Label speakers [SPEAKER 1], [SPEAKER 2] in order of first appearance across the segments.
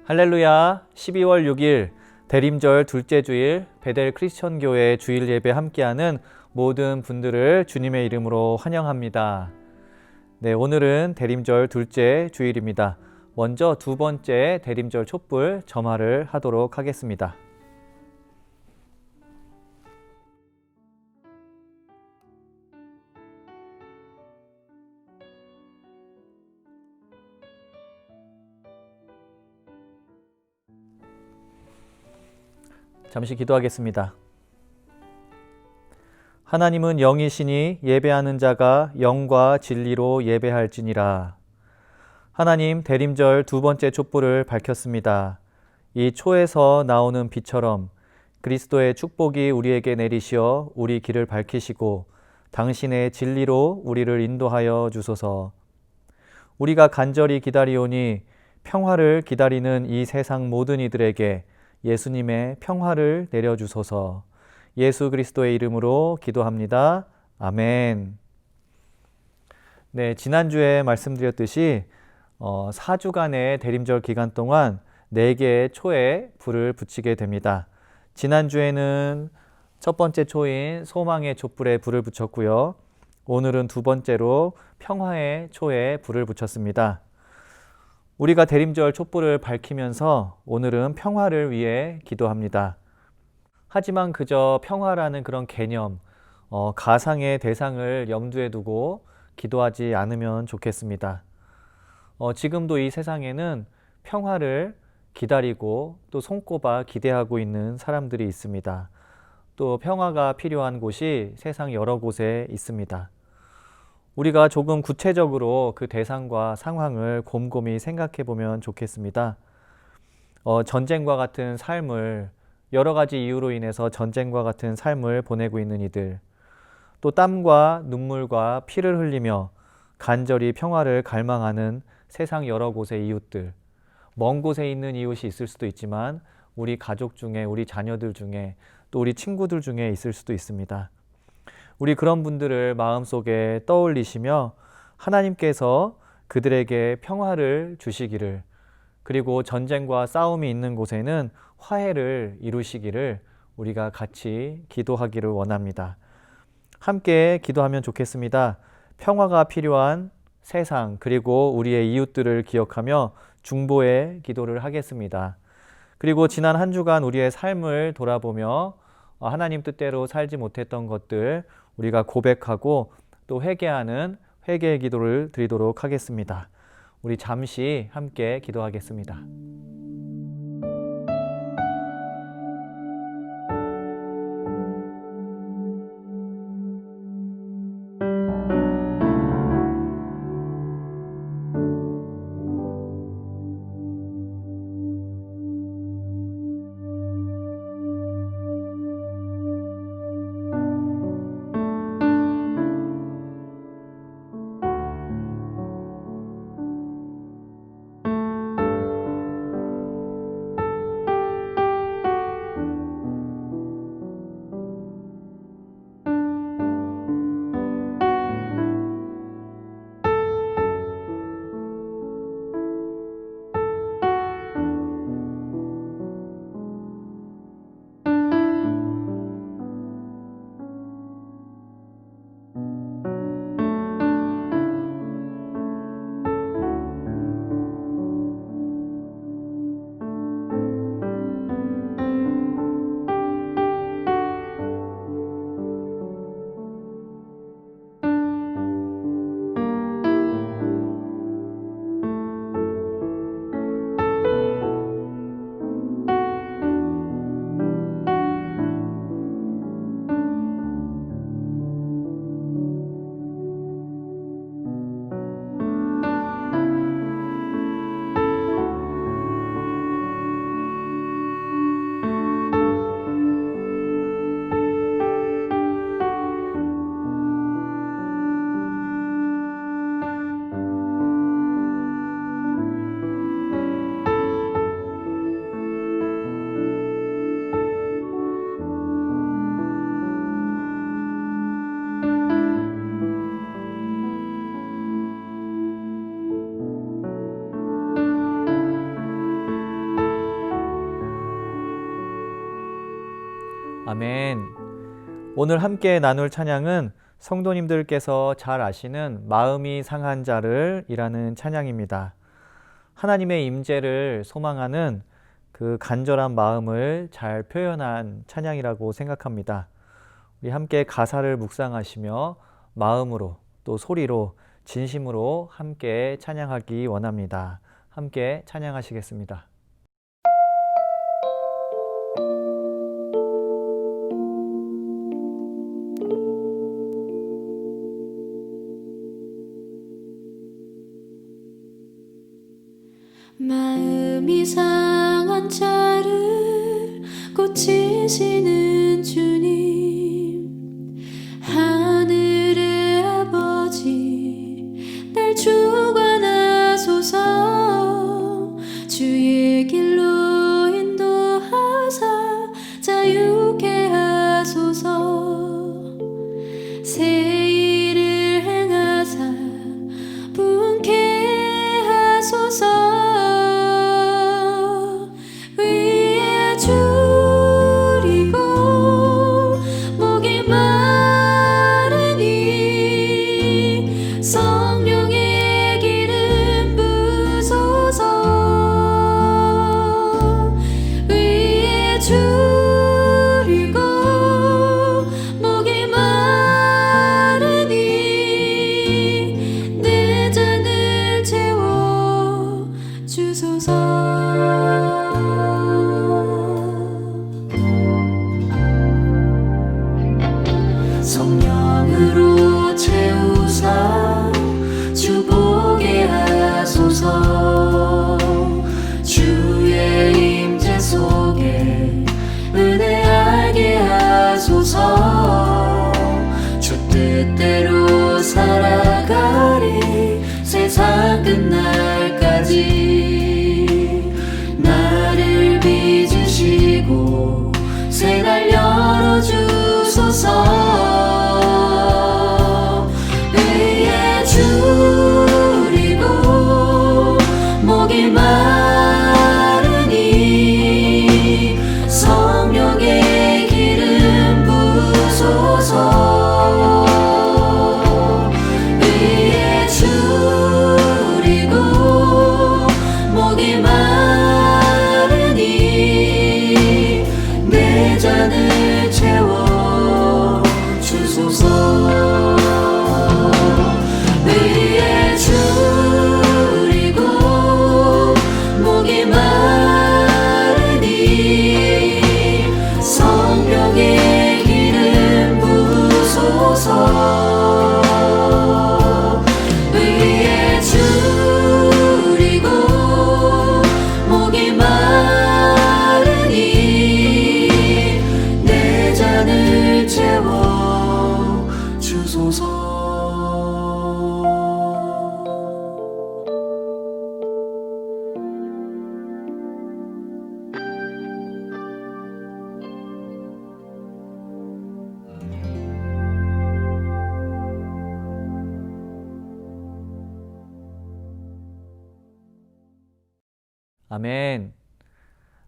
[SPEAKER 1] 할렐루야. 12월 6일 대림절 둘째 주일 베델 크리스천 교회 주일 예배 함께하는 모든 분들을 주님의 이름으로 환영합니다. 네, 오늘은 대림절 둘째 주일입니다. 먼저 두 번째 대림절 촛불 점화를 하도록 하겠습니다. 잠시 기도하겠습니다. 하나님은 영이시니 예배하는 자가 영과 진리로 예배할지니라. 하나님, 대림절 두 번째 촛불을 밝혔습니다. 이 초에서 나오는 빛처럼 그리스도의 축복이 우리에게 내리시어 우리 길을 밝히시고 당신의 진리로 우리를 인도하여 주소서. 우리가 간절히 기다리오니 평화를 기다리는 이 세상 모든 이들에게 예수님의 평화를 내려주소서. 예수 그리스도의 이름으로 기도합니다. 아멘. 네, 지난주에 말씀드렸듯이 4주간의 대림절 기간 동안 4개의 초에 불을 붙이게 됩니다. 지난주에는 첫 번째 초인 소망의 촛불에 불을 붙였고요. 오늘은 두 번째로 평화의 초에 불을 붙였습니다. 우리가 대림절 촛불을 밝히면서 오늘은 평화를 위해 기도합니다. 하지만 그저 평화라는 그런 개념, 가상의 대상을 염두에 두고 기도하지 않으면 좋겠습니다. 지금도 이 세상에는 평화를 기다리고 또 손꼽아 기대하고 있는 사람들이 있습니다. 또 평화가 필요한 곳이 세상 여러 곳에 있습니다. 우리가 조금 구체적으로 그 대상과 상황을 곰곰이 생각해 보면 좋겠습니다. 전쟁과 같은 삶을, 여러 가지 이유로 인해서 전쟁과 같은 삶을 보내고 있는 이들, 또 땀과 눈물과 피를 흘리며 간절히 평화를 갈망하는 세상 여러 곳의 이웃들, 먼 곳에 있는 이웃이 있을 수도 있지만 우리 가족 중에, 우리 자녀들 중에, 또 우리 친구들 중에 있을 수도 있습니다. 우리 그런 분들을 마음속에 떠올리시며 하나님께서 그들에게 평화를 주시기를, 그리고 전쟁과 싸움이 있는 곳에는 화해를 이루시기를 우리가 같이 기도하기를 원합니다. 함께 기도하면 좋겠습니다. 평화가 필요한 세상, 그리고 우리의 이웃들을 기억하며 중보의 기도를 하겠습니다. 그리고 지난 한 주간 우리의 삶을 돌아보며 하나님 뜻대로 살지 못했던 것들 우리가 고백하고 또 회개하는 회개의 기도를 드리도록 하겠습니다. 우리 잠시 함께 기도하겠습니다. 아멘. 오늘 함께 나눌 찬양은 성도님들께서 잘 아시는 마음이 상한 자를 이라는 찬양입니다. 하나님의 임재를 소망하는 그 간절한 마음을 잘 표현한 찬양이라고 생각합니다. 우리 함께 가사를 묵상하시며 마음으로 또 소리로 진심으로 함께 찬양하기 원합니다. 함께 찬양하시겠습니다.
[SPEAKER 2] 마음이 상한 자를 고치시는 주님, 하늘의 아버지 날 주관하소서. 주의 길로 인도하사 자유케 하소서. 새 일을 행하사 분케 하소서. 성령으로 채우사 주보게 하소서. 주의 임재 속에 은혜 알게 하소서. 주 뜻대로 살아가리 세상 끝날까지. 나를 빚으시고 새 날 열어주소서. 줄이고 목이 마르니 성령의 기름 부소서. 의에 줄이고 목이 마르니 내 잔을 채워 주소서. 위에 줄이고 목이 마르니 내 잔을 채워 주소서.
[SPEAKER 1] 아멘.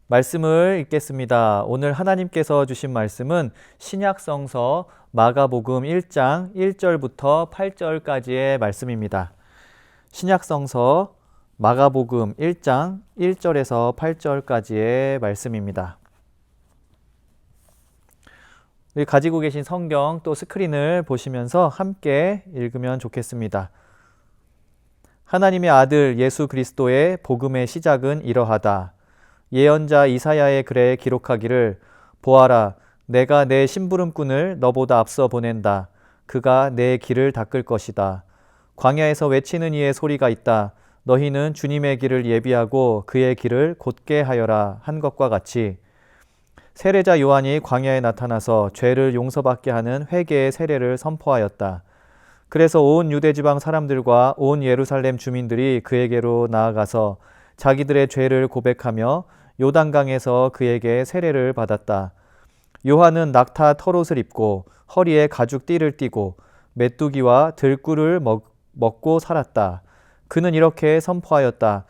[SPEAKER 1] 말씀을 읽겠습니다. 오늘 하나님께서 주신 말씀은 신약성서 마가복음 1장 1절부터 8절까지의 말씀입니다. 신약성서 마가복음 1장 1절에서 8절까지의 말씀입니다. 가지고 계신 성경 또 스크린을 보시면서 함께 읽으면 좋겠습니다. 하나님의 아들 예수 그리스도의 복음의 시작은 이러하다. 예언자 이사야의 글에 기록하기를 보아라, 내가 내 심부름꾼을 너보다 앞서 보낸다. 그가 내 길을 닦을 것이다. 광야에서 외치는 이의 소리가 있다. 너희는 주님의 길을 예비하고 그의 길을 곧게 하여라 한 것과 같이 세례자 요한이 광야에 나타나서 죄를 용서받게 하는 회개의 세례를 선포하였다. 그래서 온 유대지방 사람들과 온 예루살렘 주민들이 그에게로 나아가서 자기들의 죄를 고백하며 요단강에서 그에게 세례를 받았다. 요한은 낙타 털옷을 입고 허리에 가죽 띠를 띠고 메뚜기와 들꿀을 먹고 살았다. 그는 이렇게 선포하였다.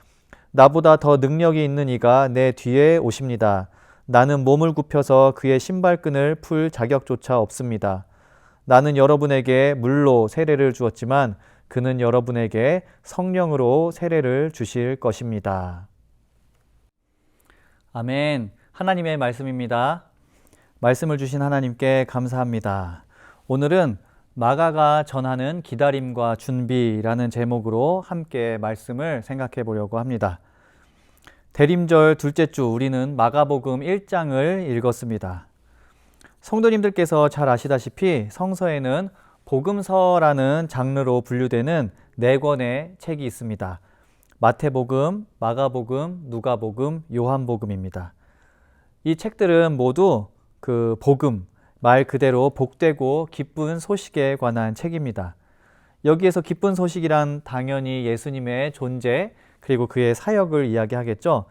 [SPEAKER 1] 나보다 더 능력이 있는 이가 내 뒤에 오십니다. 나는 몸을 굽혀서 그의 신발끈을 풀 자격조차 없습니다. 나는 여러분에게 물로 세례를 주었지만 그는 여러분에게 성령으로 세례를 주실 것입니다. 아멘. 하나님의 말씀입니다. 말씀을 주신 하나님께 감사합니다. 오늘은 마가가 전하는 기다림과 준비라는 제목으로 함께 말씀을 생각해 보려고 합니다. 대림절 둘째 주 우리는 마가복음 1장을 읽었습니다. 성도님들께서 잘 아시다시피 성서에는 복음서라는 장르로 분류되는 4권의 책이 있습니다. 마태복음, 마가복음, 누가복음, 요한복음입니다. 이 책들은 모두 그 복음, 말 그대로 복되고 기쁜 소식에 관한 책입니다. 여기에서 기쁜 소식이란 당연히 예수님의 존재 그리고 그의 사역을 이야기하겠죠.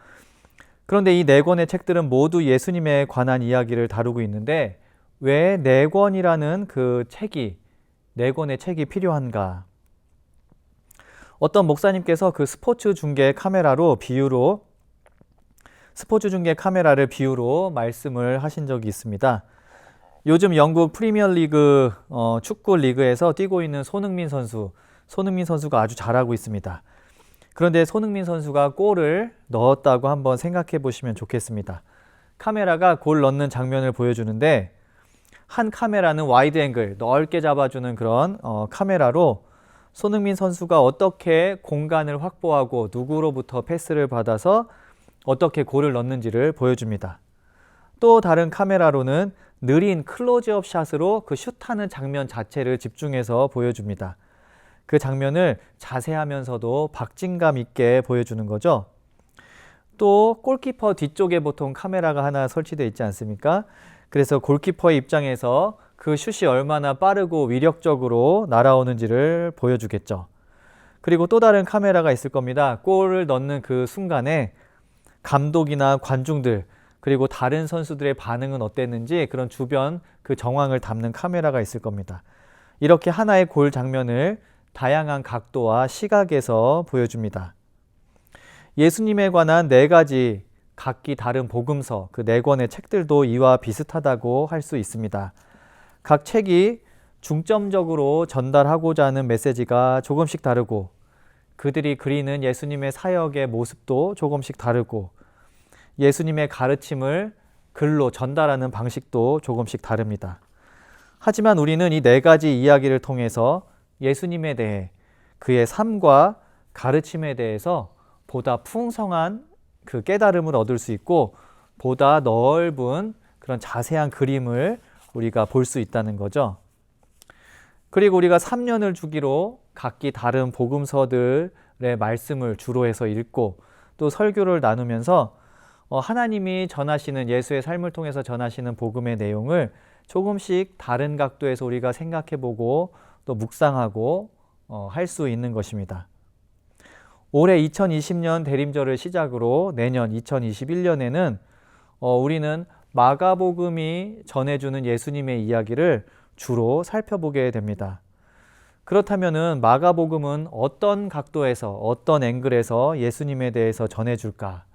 [SPEAKER 1] 그런데 이 4권의 책들은 모두 예수님에 관한 이야기를 다루고 있는데 왜 4권이라는 그 책이 4권의 책이 필요한가? 어떤 목사님께서 그 스포츠 중계 카메라를 비유로 말씀을 하신 적이 있습니다. 요즘 영국 프리미어리그 축구 리그에서 뛰고 있는 손흥민 선수가 아주 잘하고 있습니다. 그런데 손흥민 선수가 골을 넣었다고 한번 생각해 보시면 좋겠습니다. 카메라가 골 넣는 장면을 보여주는데 한 카메라는 와이드 앵글, 넓게 잡아주는 그런 카메라로 손흥민 선수가 어떻게 공간을 확보하고 누구로부터 패스를 받아서 어떻게 골을 넣는지를 보여줍니다. 또 다른 카메라로는 느린 클로즈업 샷으로 그 슛하는 장면 자체를 집중해서 보여줍니다. 그 장면을 자세하면서도 박진감 있게 보여주는 거죠. 또 골키퍼 뒤쪽에 보통 카메라가 하나 설치되어 있지 않습니까? 그래서 골키퍼의 입장에서 그 슛이 얼마나 빠르고 위력적으로 날아오는지를 보여주겠죠. 그리고 또 다른 카메라가 있을 겁니다. 골을 넣는 그 순간에 감독이나 관중들 그리고 다른 선수들의 반응은 어땠는지 그런 주변 그 정황을 담는 카메라가 있을 겁니다. 이렇게 하나의 골 장면을 다양한 각도와 시각에서 보여줍니다. 예수님에 관한 4가지 각기 다른 복음서, 그 4권의 책들도 이와 비슷하다고 할 수 있습니다. 각 책이 중점적으로 전달하고자 하는 메시지가 조금씩 다르고 그들이 그리는 예수님의 사역의 모습도 조금씩 다르고 예수님의 가르침을 글로 전달하는 방식도 조금씩 다릅니다. 하지만 우리는 이 4가지 이야기를 통해서 예수님에 대해 그의 삶과 가르침에 대해서 보다 풍성한 그 깨달음을 얻을 수 있고 보다 넓은 그런 자세한 그림을 우리가 볼 수 있다는 거죠. 그리고 우리가 3년을 주기로 각기 다른 복음서들의 말씀을 주로 해서 읽고 또 설교를 나누면서 하나님이 전하시는 예수의 삶을 통해서 전하시는 복음의 내용을 조금씩 다른 각도에서 우리가 생각해보고 또 묵상하고 할 수 있는 것입니다. 올해 2020년 대림절을 시작으로 내년 2021년에는 우리는 마가복음이 전해주는 예수님의 이야기를 주로 살펴보게 됩니다. 그렇다면 마가복음은 어떤 각도에서 어떤 앵글에서 예수님에 대해서 전해줄까?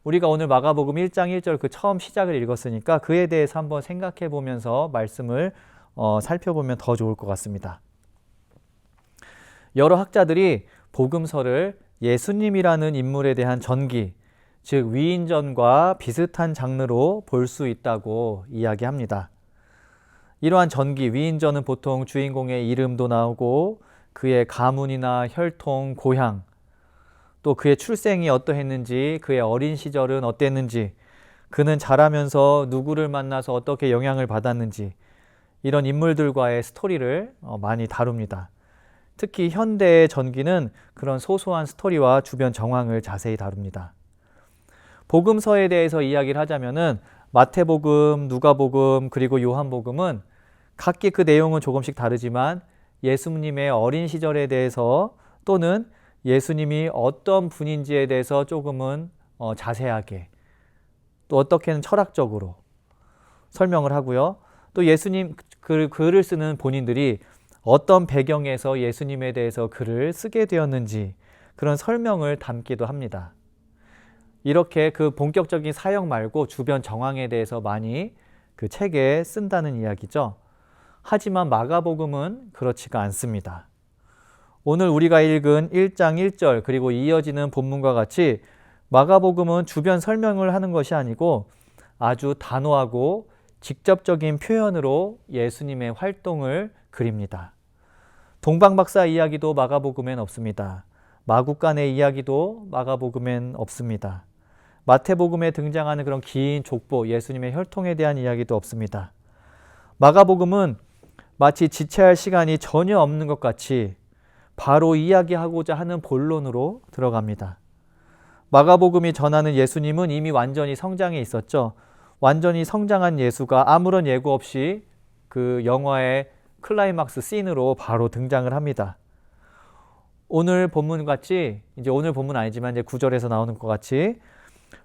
[SPEAKER 1] 우리가 오늘 마가복음 1장 1절 그 처음 시작을 읽었으니까 그에 대해서 한번 생각해 보면서 말씀을 살펴보면 더 좋을 것 같습니다. 여러 학자들이 복음서를 예수님이라는 인물에 대한 전기, 즉 위인전과 비슷한 장르로 볼 수 있다고 이야기합니다. 이러한 전기, 위인전은 보통 주인공의 이름도 나오고 그의 가문이나 혈통, 고향, 또 그의 출생이 어떠했는지, 그의 어린 시절은 어땠는지, 그는 자라면서 누구를 만나서 어떻게 영향을 받았는지 이런 인물들과의 스토리를 많이 다룹니다. 특히 현대의 전기는 그런 소소한 스토리와 주변 정황을 자세히 다룹니다. 복음서에 대해서 이야기를 하자면은 마태복음, 누가복음, 그리고 요한복음은 각기 그 내용은 조금씩 다르지만 예수님의 어린 시절에 대해서 또는 예수님이 어떤 분인지에 대해서 조금은 자세하게 또 어떻게는 철학적으로 설명을 하고요. 또 예수님 글을 쓰는 본인들이 어떤 배경에서 예수님에 대해서 글을 쓰게 되었는지 그런 설명을 담기도 합니다. 이렇게 그 본격적인 사역 말고 주변 정황에 대해서 많이 그 책에 쓴다는 이야기죠. 하지만 마가복음은 그렇지가 않습니다. 오늘 우리가 읽은 1장 1절 그리고 이어지는 본문과 같이 마가복음은 주변 설명을 하는 것이 아니고 아주 단호하고 직접적인 표현으로 예수님의 활동을 그립니다. 동방박사 이야기도 마가복음엔 없습니다. 마국간의 이야기도 마가복음엔 없습니다. 마태복음에 등장하는 그런 긴 족보, 예수님의 혈통에 대한 이야기도 없습니다. 마가복음은 마치 지체할 시간이 전혀 없는 것 같이 바로 이야기하고자 하는 본론으로 들어갑니다. 마가복음이 전하는 예수님은 이미 완전히 성장해 있었죠. 완전히 성장한 예수가 아무런 예고 없이 그 영화의 클라이막스 씬으로 바로 등장을 합니다. 오늘 본문 같이, 이제 오늘 본문 아니지만 이제 9절에서 나오는 것 같이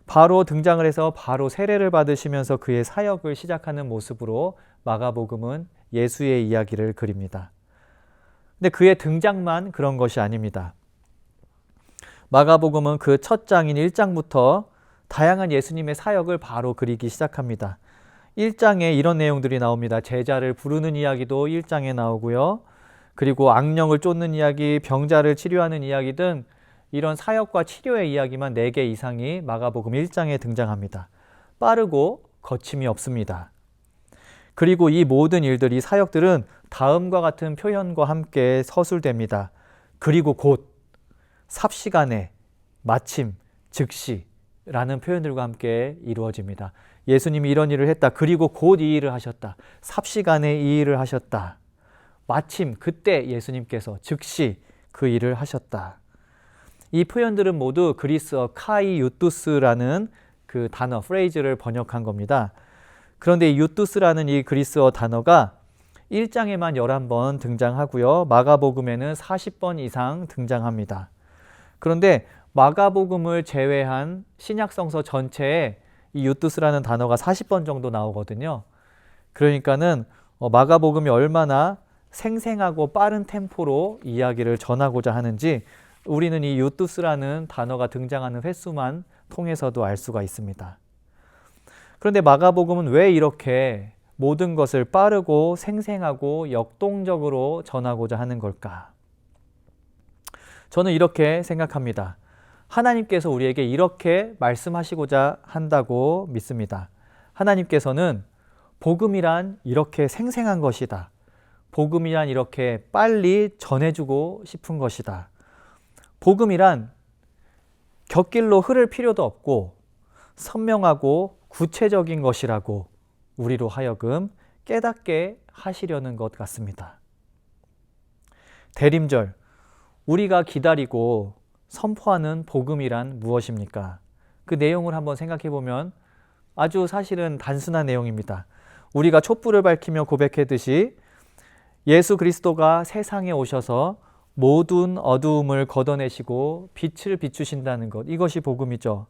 [SPEAKER 1] 바로 등장을 해서 바로 세례를 받으시면서 그의 사역을 시작하는 모습으로 마가복음은 예수의 이야기를 그립니다. 근데 그의 등장만 그런 것이 아닙니다. 마가복음은 그 첫 장인 1장부터 다양한 예수님의 사역을 바로 그리기 시작합니다. 1장에 이런 내용들이 나옵니다. 제자를 부르는 이야기도 1장에 나오고요. 그리고 악령을 쫓는 이야기, 병자를 치료하는 이야기 등 이런 사역과 치료의 이야기만 4개 이상이 마가복음 1장에 등장합니다. 빠르고 거침이 없습니다. 그리고 이 모든 일들이 사역들은 다음과 같은 표현과 함께 서술됩니다. 그리고 곧, 삽시간에, 마침, 즉시 라는 표현들과 함께 이루어집니다. 예수님이 이런 일을 했다. 그리고 곧 이 일을 하셨다. 삽시간에 이 일을 하셨다. 마침 그때 예수님께서 즉시 그 일을 하셨다. 이 표현들은 모두 그리스어 카이 유투스라는 그 단어, 프레이즈를 번역한 겁니다. 그런데 이 유투스라는 이 그리스어 단어가 1장에만 11번 등장하고요. 마가복음에는 40번 이상 등장합니다. 그런데 마가복음을 제외한 신약성서 전체에 이 유투스라는 단어가 40번 정도 나오거든요. 그러니까는 마가복음이 얼마나 생생하고 빠른 템포로 이야기를 전하고자 하는지 우리는 이 유투스라는 단어가 등장하는 횟수만 통해서도 알 수가 있습니다. 그런데 마가복음은 왜 이렇게 모든 것을 빠르고 생생하고 역동적으로 전하고자 하는 걸까? 저는 이렇게 생각합니다. 하나님께서 우리에게 이렇게 말씀하시고자 한다고 믿습니다. 하나님께서는 복음이란 이렇게 생생한 것이다. 복음이란 이렇게 빨리 전해주고 싶은 것이다. 복음이란 곁길로 흐를 필요도 없고 선명하고 구체적인 것이라고 우리로 하여금 깨닫게 하시려는 것 같습니다. 대림절, 우리가 기다리고 선포하는 복음이란 무엇입니까? 그 내용을 한번 생각해 보면 아주 사실은 단순한 내용입니다. 우리가 촛불을 밝히며 고백했듯이 예수 그리스도가 세상에 오셔서 모든 어두움을 걷어내시고 빛을 비추신다는 것, 이것이 복음이죠.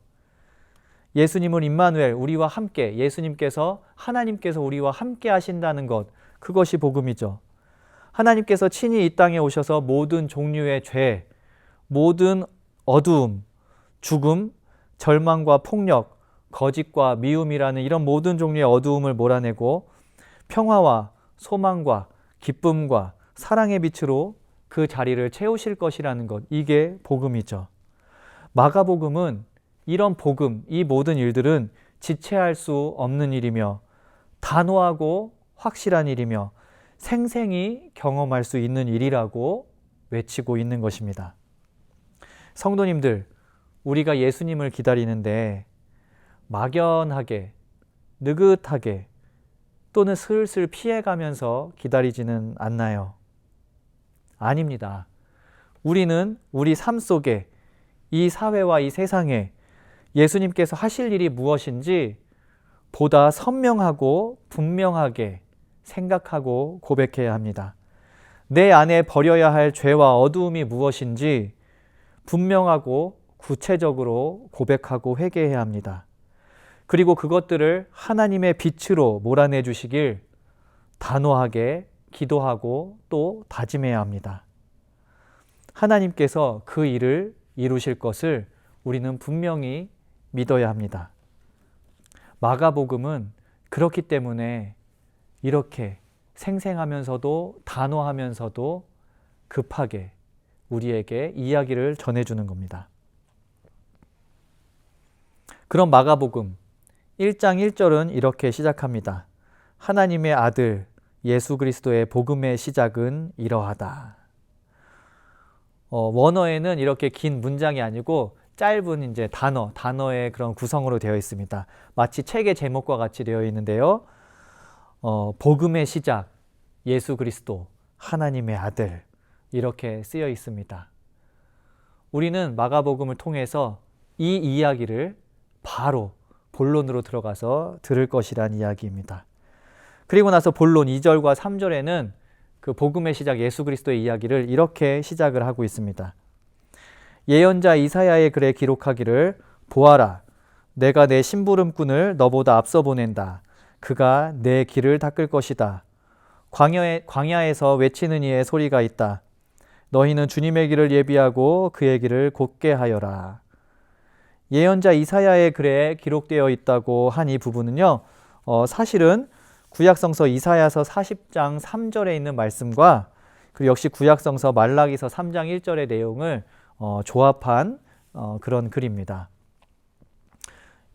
[SPEAKER 1] 예수님은 임마누엘, 우리와 함께, 예수님께서 하나님께서 우리와 함께 하신다는 것, 그것이 복음이죠. 하나님께서 친히 이 땅에 오셔서 모든 종류의 죄, 모든 어두움, 죽음, 절망과 폭력, 거짓과 미움이라는 이런 모든 종류의 어두움을 몰아내고 평화와 소망과 기쁨과 사랑의 빛으로 그 자리를 채우실 것이라는 것, 이게 복음이죠. 마가복음은 이런 복음, 이 모든 일들은 지체할 수 없는 일이며 단호하고 확실한 일이며 생생히 경험할 수 있는 일이라고 외치고 있는 것입니다. 성도님들, 우리가 예수님을 기다리는데 막연하게, 느긋하게 또는 슬슬 피해가면서 기다리지는 않나요? 아닙니다. 우리는 우리 삶 속에 이 사회와 이 세상에 예수님께서 하실 일이 무엇인지 보다 선명하고 분명하게 생각하고 고백해야 합니다. 내 안에 버려야 할 죄와 어두움이 무엇인지 분명하고 구체적으로 고백하고 회개해야 합니다. 그리고 그것들을 하나님의 빛으로 몰아내 주시길 단호하게 기도하고 또 다짐해야 합니다. 하나님께서 그 일을 이루실 것을 우리는 분명히 믿어야 합니다. 마가복음은 그렇기 때문에 이렇게 생생하면서도 단호하면서도 급하게 우리에게 이야기를 전해주는 겁니다. 그럼 마가복음 1장 1절은 이렇게 시작합니다. 하나님의 아들 예수 그리스도의 복음의 시작은 이러하다. 원어에는 이렇게 긴 문장이 아니고 짧은 이제 단어의 그런 구성으로 되어 있습니다. 마치 책의 제목과 같이 되어 있는데요. 복음의 시작, 예수 그리스도, 하나님의 아들 이렇게 쓰여 있습니다. 우리는 마가복음을 통해서 이 이야기를 바로 본론으로 들어가서 들을 것이란 이야기입니다. 그리고 나서 본론 2절과 3절에는 그 복음의 시작 예수 그리스도의 이야기를 이렇게 시작을 하고 있습니다. 예언자 이사야의 글에 기록하기를 보아라 내가 내 심부름꾼을 너보다 앞서 보낸다. 그가 내 길을 닦을 것이다. 광야에서 외치는 이의 소리가 있다. 너희는 주님의 길을 예비하고 그의 길을 곧게 하여라. 예언자 이사야의 글에 기록되어 있다고 한 이 부분은요, 사실은 구약성서 이사야서 40장 3절에 있는 말씀과 그리고 역시 구약성서 말라기서 3장 1절의 내용을 조합한 그런 글입니다.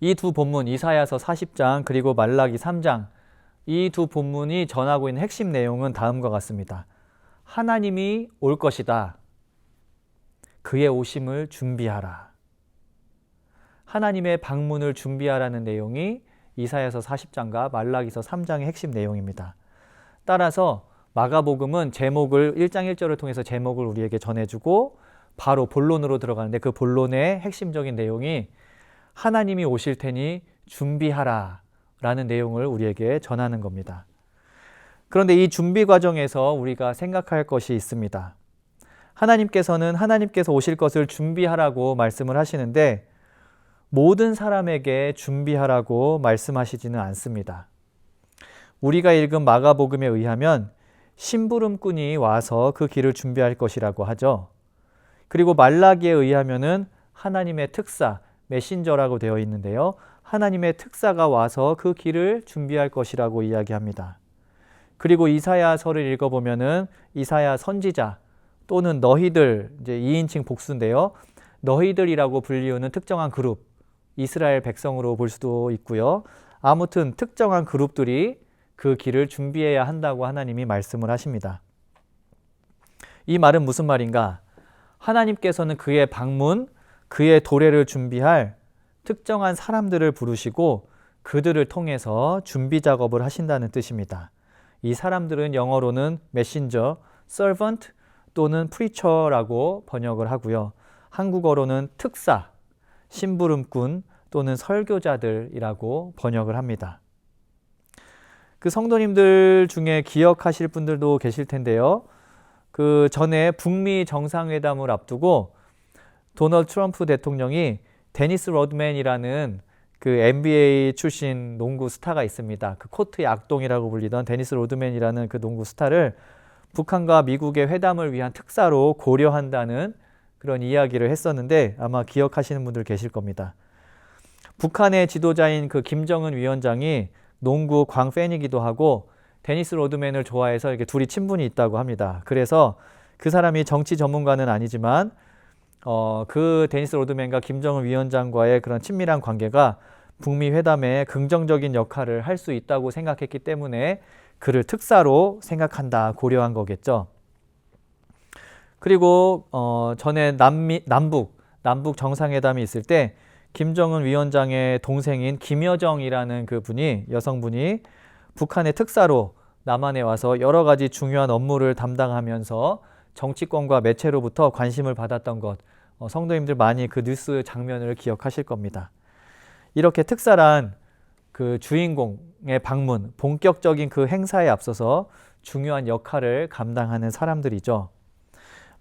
[SPEAKER 1] 이 두 본문 이사야서 40장 그리고 말라기 3장 이 두 본문이 전하고 있는 핵심 내용은 다음과 같습니다. 하나님이 올 것이다. 그의 오심을 준비하라. 하나님의 방문을 준비하라는 내용이 이사야서 40장과 말라기서 3장의 핵심 내용입니다. 따라서 마가복음은 제목을 1장 1절을 통해서 제목을 우리에게 전해주고 바로 본론으로 들어가는데 그 본론의 핵심적인 내용이 하나님이 오실 테니 준비하라 라는 내용을 우리에게 전하는 겁니다. 그런데 이 준비 과정에서 우리가 생각할 것이 있습니다. 하나님께서 오실 것을 준비하라고 말씀을 하시는데 모든 사람에게 준비하라고 말씀하시지는 않습니다. 우리가 읽은 마가복음에 의하면 심부름꾼이 와서 그 길을 준비할 것이라고 하죠. 그리고 말라기에 의하면은 하나님의 특사, 메신저라고 되어 있는데요. 하나님의 특사가 와서 그 길을 준비할 것이라고 이야기합니다. 그리고 이사야서를 읽어보면은 이사야 선지자 또는 너희들, 이제 2인칭 복수인데요. 너희들이라고 불리우는 특정한 그룹, 이스라엘 백성으로 볼 수도 있고요. 아무튼 특정한 그룹들이 그 길을 준비해야 한다고 하나님이 말씀을 하십니다. 이 말은 무슨 말인가? 하나님께서는 그의 방문, 그의 도래를 준비할 특정한 사람들을 부르시고 그들을 통해서 준비 작업을 하신다는 뜻입니다. 이 사람들은 영어로는 메신저, servant 또는 preacher라고 번역을 하고요. 한국어로는 특사, 심부름꾼 또는 설교자들이라고 번역을 합니다. 그 성도님들 중에 기억하실 분들도 계실 텐데요. 그 전에 북미 정상회담을 앞두고 도널드 트럼프 대통령이 데니스 로드맨이라는 그 NBA 출신 농구 스타가 있습니다. 그 코트의 악동이라고 불리던 데니스 로드맨이라는 그 농구 스타를 북한과 미국의 회담을 위한 특사로 고려한다는 그런 이야기를 했었는데 아마 기억하시는 분들 계실 겁니다. 북한의 지도자인 그 김정은 위원장이 농구 광팬이기도 하고 데니스 로드맨을 좋아해서 이렇게 둘이 친분이 있다고 합니다. 그래서 그 사람이 정치 전문가는 아니지만 그 데니스 로드맨과 김정은 위원장과의 그런 친밀한 관계가 북미 회담에 긍정적인 역할을 할 수 있다고 생각했기 때문에 그를 특사로 생각한다, 고려한 거겠죠. 그리고 전에 남북 정상회담이 있을 때 김정은 위원장의 동생인 김여정이라는 그 분이 여성분이 북한의 특사로 남한에 와서 여러 가지 중요한 업무를 담당하면서 정치권과 매체로부터 관심을 받았던 것, 성도님들 많이 그 뉴스 장면을 기억하실 겁니다. 이렇게 특사란 그 주인공의 방문, 본격적인 그 행사에 앞서서 중요한 역할을 감당하는 사람들이죠.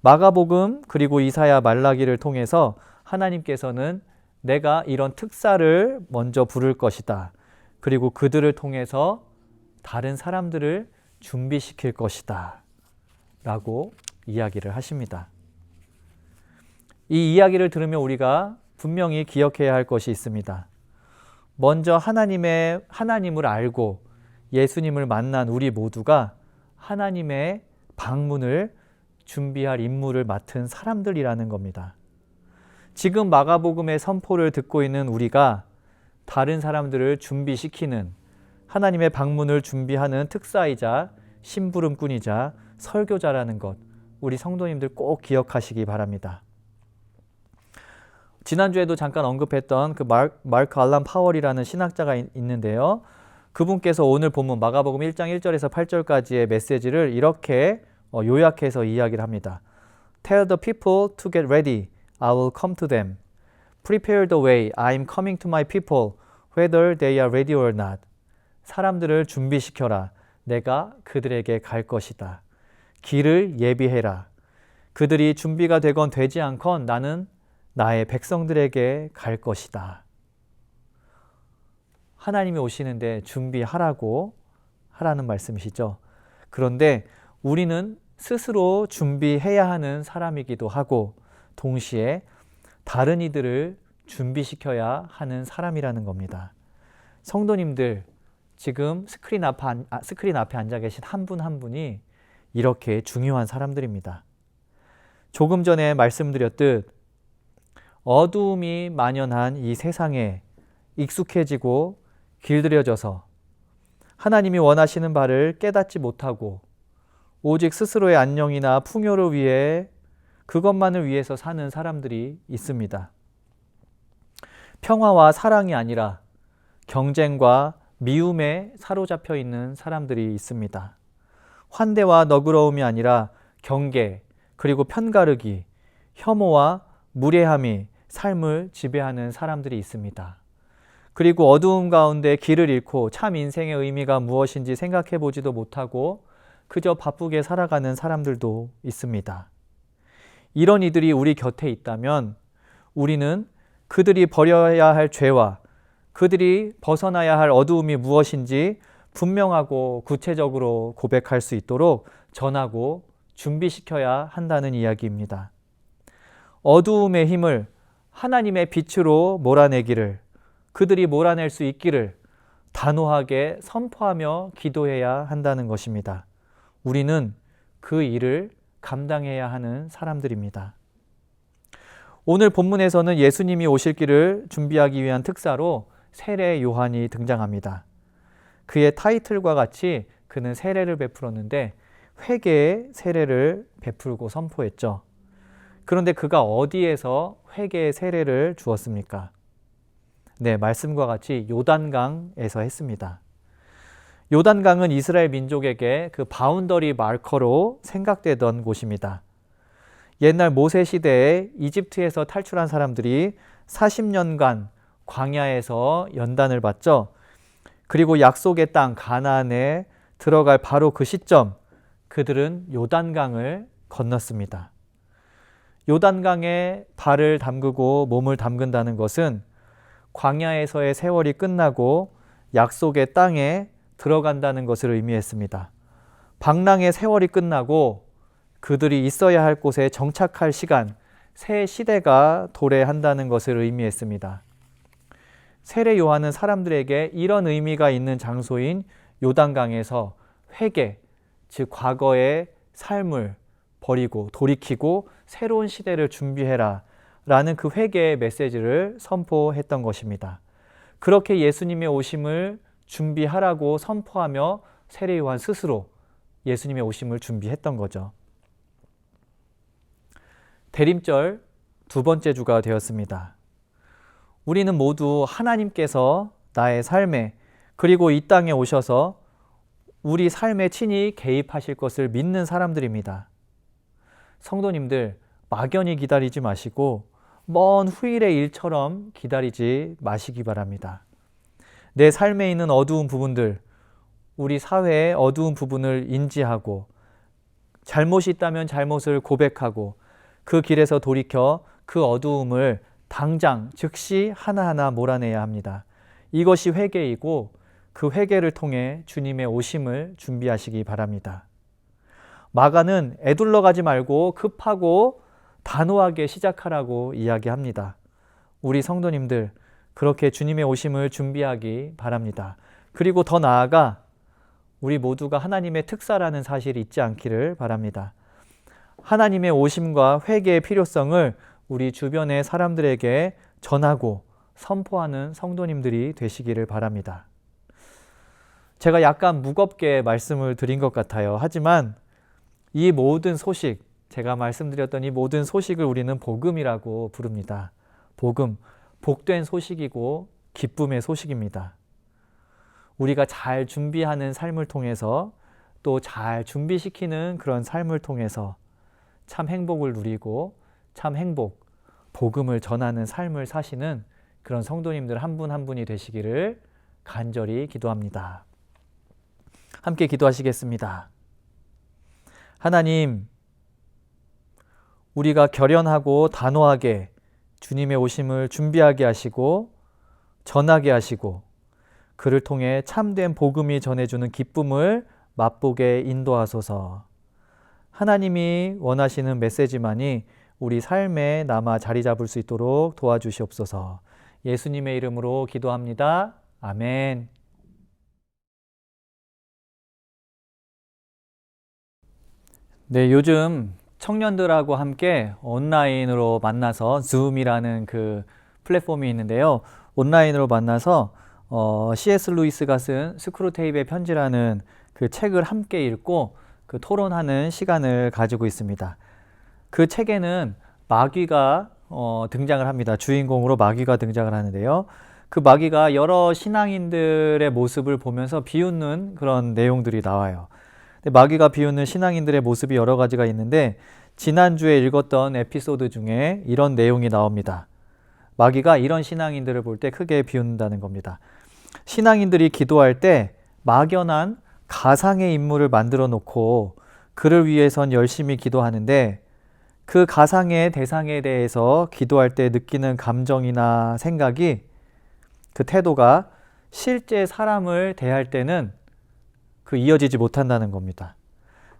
[SPEAKER 1] 마가복음 그리고 이사야 말라기를 통해서 하나님께서는 내가 이런 특사를 먼저 부를 것이다. 그리고 그들을 통해서 다른 사람들을 준비시킬 것이다. 라고 이야기를 하십니다. 이 이야기를 들으면 우리가 분명히 기억해야 할 것이 있습니다. 먼저 하나님을 알고 예수님을 만난 우리 모두가 하나님의 방문을 준비할 임무를 맡은 사람들이라는 겁니다. 지금 마가복음의 선포를 듣고 있는 우리가 다른 사람들을 준비시키는 하나님의 방문을 준비하는 특사이자 심부름꾼이자 설교자라는 것, 우리 성도님들 꼭 기억하시기 바랍니다. 지난주에도 잠깐 언급했던 그 마크 알란 파월이라는 신학자가 있는데요. 그분께서 오늘 본문 마가복음 1장 1절에서 8절까지의 메시지를 이렇게 요약해서 이야기를 합니다. Tell the people to get ready. I will come to them. Prepare the way. I am coming to my people, whether they are ready or not. 사람들을 준비시켜라. 내가 그들에게 갈 것이다. 길을 예비해라. 그들이 준비가 되건 되지 않건 나는 나의 백성들에게 갈 것이다. 하나님이 오시는데 준비하라고 하라는 말씀이시죠. 그런데 우리는 스스로 준비해야 하는 사람이기도 하고 동시에 다른 이들을 준비시켜야 하는 사람이라는 겁니다. 성도님들, 지금 스크린 앞에 앉아 계신 한 분 한 분이 이렇게 중요한 사람들입니다. 조금 전에 말씀드렸듯 어두움이 만연한 이 세상에 익숙해지고 길들여져서 하나님이 원하시는 바를 깨닫지 못하고 오직 스스로의 안녕이나 풍요를 위해 그것만을 위해서 사는 사람들이 있습니다. 평화와 사랑이 아니라 경쟁과 미움에 사로잡혀 있는 사람들이 있습니다. 환대와 너그러움이 아니라 경계, 그리고 편가르기, 혐오와 무례함이 삶을 지배하는 사람들이 있습니다. 그리고 어두움 가운데 길을 잃고 참 인생의 의미가 무엇인지 생각해 보지도 못하고 그저 바쁘게 살아가는 사람들도 있습니다. 이런 이들이 우리 곁에 있다면 우리는 그들이 버려야 할 죄와 그들이 벗어나야 할 어두움이 무엇인지 분명하고 구체적으로 고백할 수 있도록 전하고 준비시켜야 한다는 이야기입니다. 어두움의 힘을 하나님의 빛으로 몰아내기를, 그들이 몰아낼 수 있기를 단호하게 선포하며 기도해야 한다는 것입니다. 우리는 그 일을 감당해야 하는 사람들입니다. 오늘 본문에서는 예수님이 오실 길을 준비하기 위한 특사로 세례 요한이 등장합니다. 그의 타이틀과 같이 그는 세례를 베풀었는데 회개의 세례를 베풀고 선포했죠. 그런데 그가 어디에서 회개의 세례를 주었습니까? 네, 말씀과 같이 요단강에서 했습니다. 요단강은 이스라엘 민족에게 그 바운더리 마커로 생각되던 곳입니다. 옛날 모세 시대에 이집트에서 탈출한 사람들이 40년간 광야에서 연단을 받죠. 그리고 약속의 땅 가나안에 들어갈 바로 그 시점, 그들은 요단강을 건넜습니다. 요단강에 발을 담그고 몸을 담근다는 것은 광야에서의 세월이 끝나고 약속의 땅에 들어간다는 것을 의미했습니다. 방랑의 세월이 끝나고 그들이 있어야 할 곳에 정착할 시간, 새 시대가 도래한다는 것을 의미했습니다. 세례 요한은 사람들에게 이런 의미가 있는 장소인 요단강에서 회개, 즉 과거의 삶을 버리고 돌이키고 새로운 시대를 준비해라 라는 그 회개의 메시지를 선포했던 것입니다. 그렇게 예수님의 오심을 준비하라고 선포하며 세례 요한 스스로 예수님의 오심을 준비했던 거죠. 대림절 두 번째 주가 되었습니다. 우리는 모두 하나님께서 나의 삶에 그리고 이 땅에 오셔서 우리 삶에 친히 개입하실 것을 믿는 사람들입니다. 성도님들, 막연히 기다리지 마시고 먼 후일의 일처럼 기다리지 마시기 바랍니다. 내 삶에 있는 어두운 부분들, 우리 사회의 어두운 부분을 인지하고 잘못이 있다면 잘못을 고백하고 그 길에서 돌이켜 그 어두움을 당장 즉시 하나하나 몰아내야 합니다. 이것이 회개이고 그 회개를 통해 주님의 오심을 준비하시기 바랍니다. 마가는 애둘러 가지 말고 급하고 단호하게 시작하라고 이야기합니다. 우리 성도님들 그렇게 주님의 오심을 준비하기 바랍니다. 그리고 더 나아가 우리 모두가 하나님의 특사라는 사실이 잊지 않기를 바랍니다. 하나님의 오심과 회개의 필요성을 우리 주변의 사람들에게 전하고 선포하는 성도님들이 되시기를 바랍니다. 제가 약간 무겁게 말씀을 드린 것 같아요. 하지만 이 모든 소식, 제가 말씀드렸던 이 모든 소식을 우리는 복음이라고 부릅니다. 복음, 복된 소식이고 기쁨의 소식입니다. 우리가 잘 준비하는 삶을 통해서 또 잘 준비시키는 그런 삶을 통해서 참 행복을 누리고 참 행복, 복음을 전하는 삶을 사시는 그런 성도님들 한 분 한 분이 되시기를 간절히 기도합니다. 함께 기도하시겠습니다. 하나님, 우리가 결연하고 단호하게 주님의 오심을 준비하게 하시고 전하게 하시고 그를 통해 참된 복음이 전해주는 기쁨을 맛보게 인도하소서. 하나님이 원하시는 메시지만이 우리 삶에 남아 자리 잡을 수 있도록 도와주시옵소서. 예수님의 이름으로 기도합니다. 아멘. 네, 요즘 청년들하고 함께 온라인으로 만나서 줌이라는 그 플랫폼이 있는데요. 온라인으로 만나서 C.S. 루이스가 쓴 스크루테이프의 편지라는 그 책을 함께 읽고 그 토론하는 시간을 가지고 있습니다. 그 책에는 마귀가 등장을 합니다. 주인공으로 마귀가 등장을 하는데요. 그 마귀가 여러 신앙인들의 모습을 보면서 비웃는 그런 내용들이 나와요. 마귀가 비웃는 신앙인들의 모습이 여러 가지가 있는데 지난주에 읽었던 에피소드 중에 이런 내용이 나옵니다. 마귀가 이런 신앙인들을 볼 때 크게 비웃는다는 겁니다. 신앙인들이 기도할 때 막연한 가상의 인물을 만들어 놓고 그를 위해선 열심히 기도하는데 그 가상의 대상에 대해서 기도할 때 느끼는 감정이나 생각이 그 태도가 실제 사람을 대할 때는 이어지지 못한다는 겁니다.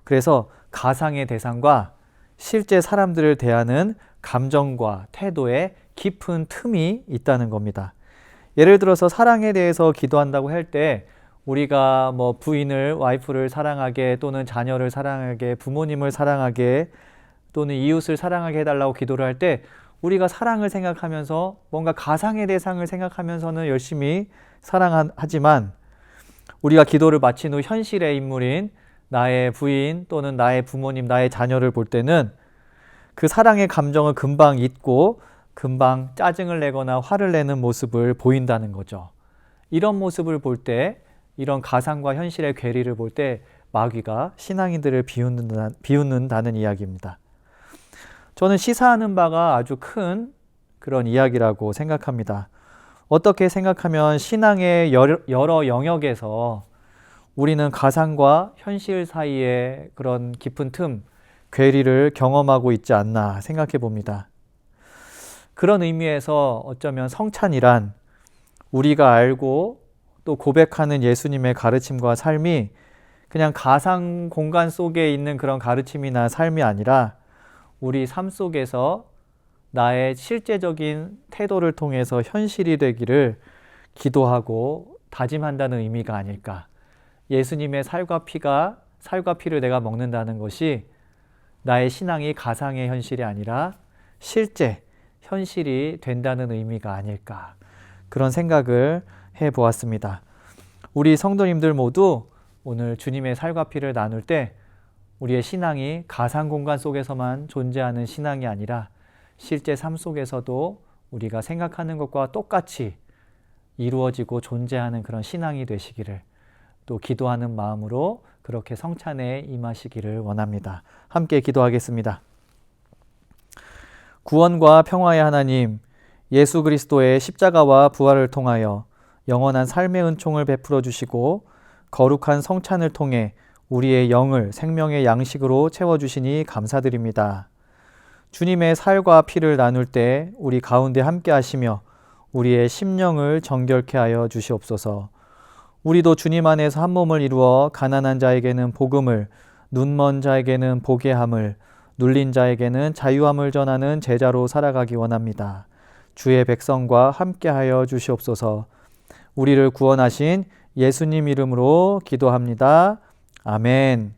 [SPEAKER 1] 그래서 가상의 대상과 실제 사람들을 대하는 감정과 태도에 깊은 틈이 있다는 겁니다. 예를 들어서 사랑에 대해서 기도한다고 할 때 우리가 부인을, 와이프를 사랑하게 또는 자녀를 사랑하게, 부모님을 사랑하게 또는 이웃을 사랑하게 해달라고 기도를 할 때 우리가 사랑을 생각하면서 뭔가 가상의 대상을 생각하면서는 열심히 사랑하지만 우리가 기도를 마친 후 현실의 인물인 나의 부인 또는 나의 부모님, 나의 자녀를 볼 때는 그 사랑의 감정을 금방 잊고 금방 짜증을 내거나 화를 내는 모습을 보인다는 거죠. 이런 모습을 볼 때, 이런 가상과 현실의 괴리를 볼 때 마귀가 신앙인들을 비웃는다는 이야기입니다. 저는 시사하는 바가 아주 큰 그런 이야기라고 생각합니다. 어떻게 생각하면 신앙의 여러 영역에서 우리는 가상과 현실 사이의 그런 깊은 틈, 괴리를 경험하고 있지 않나 생각해 봅니다. 그런 의미에서 어쩌면 성찬이란 우리가 알고 또 고백하는 예수님의 가르침과 삶이 그냥 가상 공간 속에 있는 그런 가르침이나 삶이 아니라 우리 삶 속에서 나의 실제적인 태도를 통해서 현실이 되기를 기도하고 다짐한다는 의미가 아닐까. 예수님의 살과 피를 내가 먹는다는 것이 나의 신앙이 가상의 현실이 아니라 실제 현실이 된다는 의미가 아닐까. 그런 생각을 해보았습니다. 우리 성도님들 모두 오늘 주님의 살과 피를 나눌 때 우리의 신앙이 가상 공간 속에서만 존재하는 신앙이 아니라 실제 삶 속에서도 우리가 생각하는 것과 똑같이 이루어지고 존재하는 그런 신앙이 되시기를, 또 기도하는 마음으로 그렇게 성찬에 임하시기를 원합니다. 함께 기도하겠습니다. 구원과 평화의 하나님, 예수 그리스도의 십자가와 부활을 통하여 영원한 삶의 은총을 베풀어 주시고 거룩한 성찬을 통해 우리의 영을 생명의 양식으로 채워주시니 감사드립니다. 주님의 살과 피를 나눌 때 우리 가운데 함께 하시며 우리의 심령을 정결케 하여 주시옵소서. 우리도 주님 안에서 한 몸을 이루어 가난한 자에게는 복음을, 눈먼 자에게는 보게 함을, 눌린 자에게는 자유함을 전하는 제자로 살아가기 원합니다. 주의 백성과 함께하여 주시옵소서. 우리를 구원하신 예수님 이름으로 기도합니다. 아멘.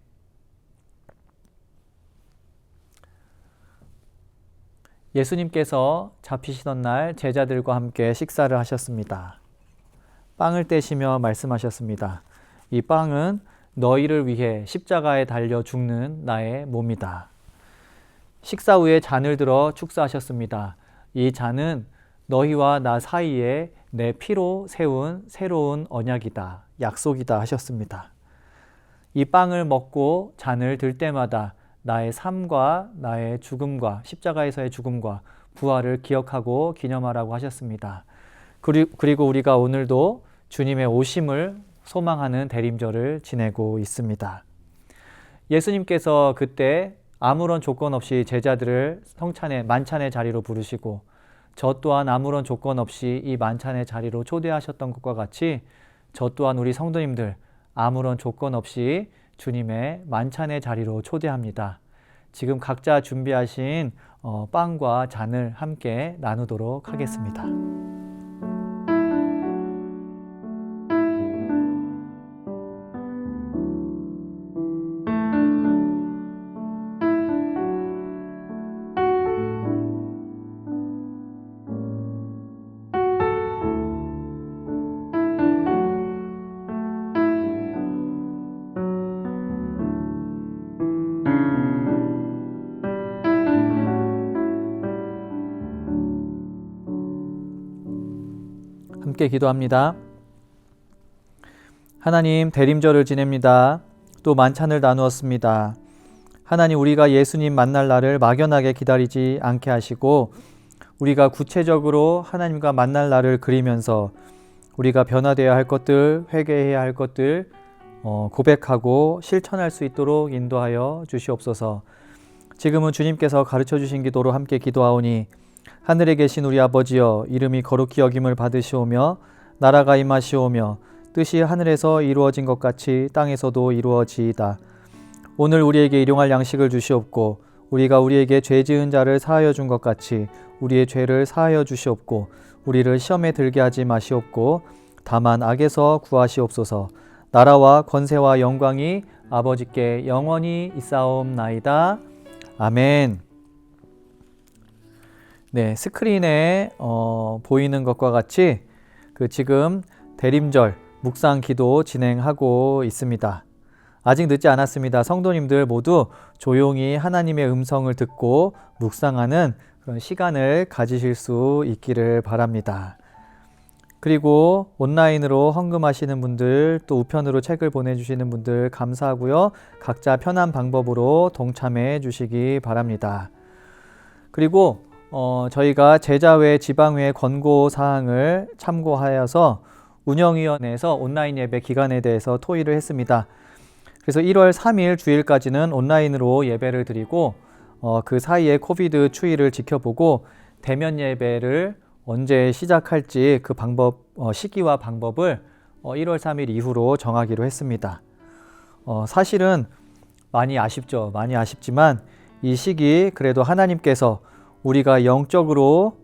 [SPEAKER 1] 예수님께서 잡히시던 날 제자들과 함께 식사를 하셨습니다. 빵을 떼시며 말씀하셨습니다. 이 빵은 너희를 위해 십자가에 달려 죽는 나의 몸이다. 식사 후에 잔을 들어 축사하셨습니다. 이 잔은 너희와 나 사이에 내 피로 세운 새로운 언약이다, 약속이다 하셨습니다. 이 빵을 먹고 잔을 들 때마다 나의 삶과 나의 죽음과 십자가에서의 죽음과 부활을 기억하고 기념하라고 하셨습니다. 그리고 우리가 오늘도 주님의 오심을 소망하는 대림절을 지내고 있습니다. 예수님께서 그때 아무런 조건 없이 제자들을 성찬의 만찬의 자리로 부르시고 저 또한 아무런 조건 없이 이 만찬의 자리로 초대하셨던 것과 같이 저 또한 우리 성도님들 아무런 조건 없이 주님의 만찬의 자리로 초대합니다. 지금 각자 준비하신 빵과 잔을 함께 나누도록 하겠습니다. 함께 기도합니다. 하나님, 대림절을 지냅니다. 또 만찬을 나누었습니다. 하나님, 우리가 예수님 만날 날을 막연하게 기다리지 않게 하시고 우리가 구체적으로 하나님과 만날 날을 그리면서 우리가 변화되어야 할 것들, 회개해야 할 것들 고백하고 실천할 수 있도록 인도하여 주시옵소서. 지금은 주님께서 가르쳐 주신 기도로 함께 기도하오니 하늘에 계신 우리 아버지여, 이름이 거룩히 여김을 받으시오며 나라가 임하시오며 뜻이 하늘에서 이루어진 것 같이 땅에서도 이루어지이다. 오늘 우리에게 일용할 양식을 주시옵고 우리가 우리에게 죄 지은 자를 사하여 준 것 같이 우리의 죄를 사하여 주시옵고 우리를 시험에 들게 하지 마시옵고 다만 악에서 구하시옵소서. 나라와 권세와 영광이 아버지께 영원히 있사옵나이다. 아멘. 네, 스크린에 보이는 것과 같이 지금 대림절 묵상 기도 진행하고 있습니다. 아직 늦지 않았습니다. 성도님들 모두 조용히 하나님의 음성을 듣고 묵상하는 그런 시간을 가지실 수 있기를 바랍니다. 그리고 온라인으로 헌금하시는 분들, 또 우편으로 책을 보내주시는 분들 감사하고요. 각자 편한 방법으로 동참해 주시기 바랍니다. 그리고 저희가 제자회, 지방회 권고사항을 참고하여서 운영위원회에서 온라인 예배 기간에 대해서 토의를 했습니다. 그래서 1월 3일 주일까지는 온라인으로 예배를 드리고 그 사이에 코비드 추이를 지켜보고 대면 예배를 언제 시작할지 그 방법, 시기와 방법을 1월 3일 이후로 정하기로 했습니다. 사실은 많이 아쉽죠. 많이 아쉽지만 이 시기 그래도 하나님께서 우리가 영적으로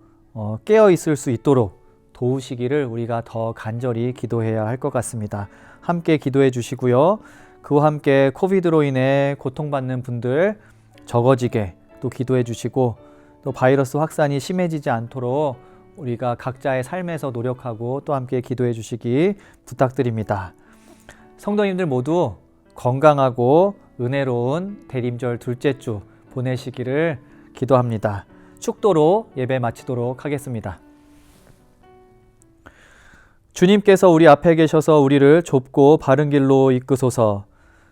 [SPEAKER 1] 깨어 있을 수 있도록 도우시기를 우리가 더 간절히 기도해야 할 것 같습니다. 함께 기도해 주시고요. 그와 함께 코비드로 인해 고통받는 분들 적어지게 또 기도해 주시고 또 바이러스 확산이 심해지지 않도록 우리가 각자의 삶에서 노력하고 또 함께 기도해 주시기 부탁드립니다. 성도님들 모두 건강하고 은혜로운 대림절 둘째 주 보내시기를 기도합니다. 축도로 예배 마치도록 하겠습니다. 주님께서 우리 앞에 계셔서 우리를 좁고 바른 길로 이끄소서.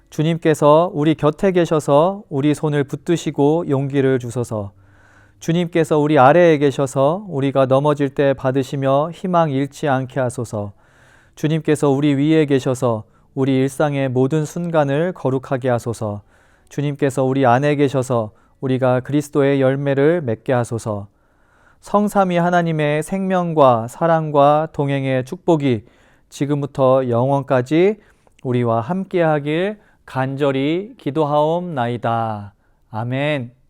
[SPEAKER 1] 주님께서 우리 곁에 계셔서 우리 손을 붙드시고 용기를 주소서. 주님께서 우리 아래에 계셔서 우리가 넘어질 때 받으시며 희망 잃지 않게 하소서. 주님께서 우리 위에 계셔서 우리 일상의 모든 순간을 거룩하게 하소서. 주님께서 우리 안에 계셔서 우리가 그리스도의 열매를 맺게 하소서. 성삼위 하나님의 생명과 사랑과 동행의 축복이 지금부터 영원까지 우리와 함께하길 간절히 기도하옵나이다. 아멘.